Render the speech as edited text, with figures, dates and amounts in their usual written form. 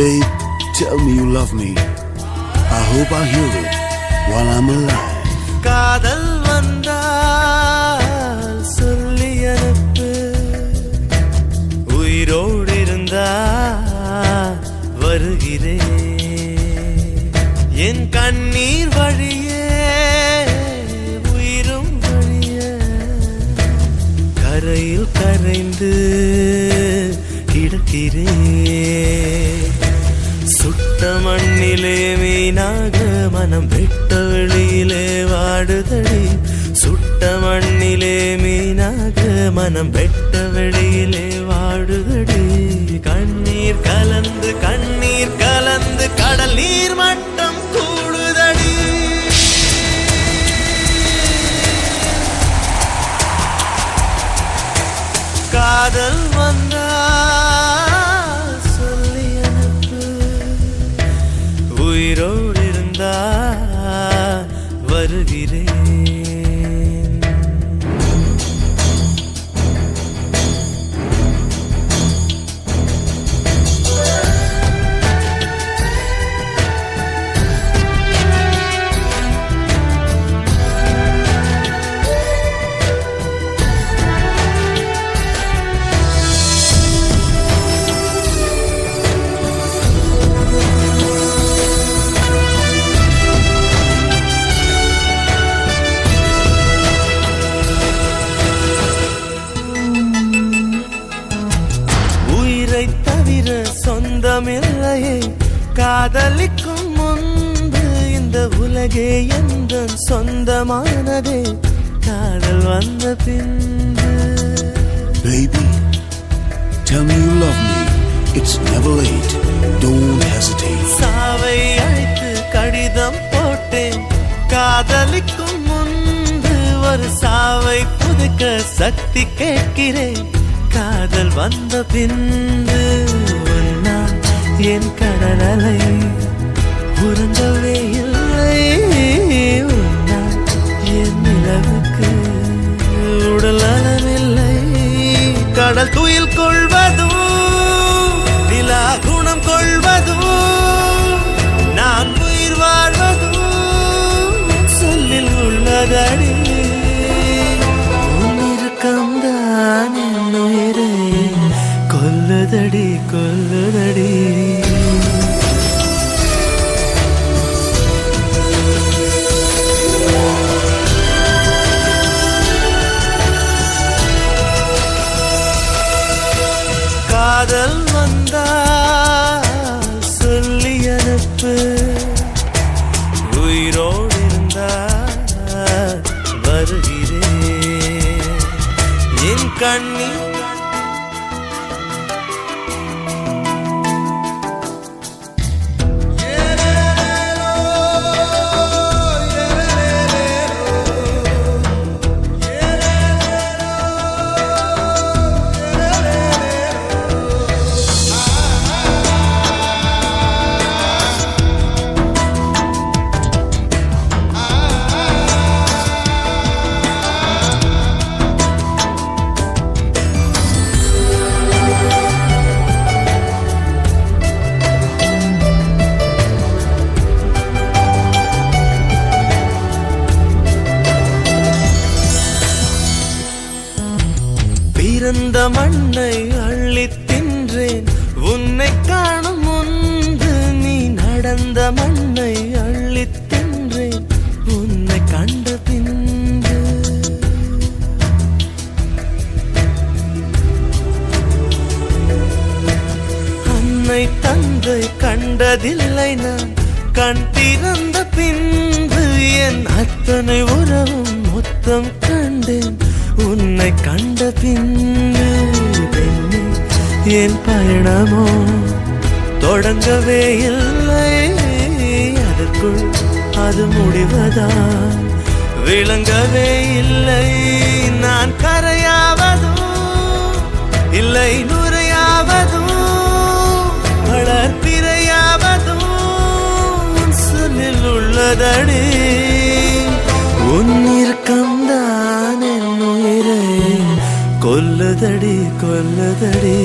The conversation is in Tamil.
Babe, tell me you love me. I hope I hear it while I'm alive. காதல் வந்தால் சொல்லி அனுப்பு, உயிரோடு இருந்தா வருகிறேன். என் கண்ணீர் வழியே உயிரும் வழிய கரையில் கரைந்து கிடக்கிறேன். சுட்ட மண்ணிலே மீனாக மனம் வெட்ட வெளியிலே வாடுதடி. சுட்ட மண்ணிலே மீனாக மனம் வெட்ட வெளியிலே வாடுதடி. கண்ணீர் கலந்து கண்ணீர் கலந்து கடல் நீர் மட்டம் கூடுதடி. காதல் வந்தா சொல்லி அனுப்பு, உயிரோடு இருந்தா வருகிறேன். சொந்தமில்லையே காதலிக்கும் முன்பு இந்த உலகே எந்த சொந்தமானதே காதல் வந்த பின்பு. Baby, tell me you love me. It's never late. Don't hesitate. சாவை அழைத்து கடிதம் போட்டேன், காதலிக்கும் முன்பு ஒரு சாவை புதுக்க சக்தி கேட்கிறேன். காதல் வந்த பின்பு என் கடல் அலை உறங்கவே இல்லை. என் நிலவுக்கு உடல் அளவில்லை. கடல் துயில் கொள்வதும் நிலா குணம் கொள்வதும் நான் உயிர் வாழ்வதும் சொல்லில் உள்ளதடி. உன்னிருக்கம்தான் என் உயிரை கொல்லுதடி கொல்லுதடி. காதல் வந்தா சொல்லி அனுப்பு, உயிரோடு இருந்தா வருகிறேன். என் கண்ணீர் பிறந்த மண்ணை அள்ளி தின்றேன் உன்னை காணும் முன்பு. நீ நடந்த மண்ணை அள்ளி தின்றேன் உன்னை கண்ட பின்பு. அன்னை தந்தை கண்டதில்லை நான் கண் திறந்த பின்பு. என் அத்தனை உறவும் மொத்தம் கண்டேன் உன்னை கண்ட பின்பு. என் பயணமோ தொடங்கவே இல்லை, அதற்குள் அது முடிவதா விளங்கவே இல்லை. நான் கரையாவதும் இல்லை நுரையாவதும் வளர்ப்பிரையாவதும் சொல்லில் உள்ளதடி. உன்னிருக்கம்தான் என் உயிரை கொல்லுதடி கொல்லுதடி.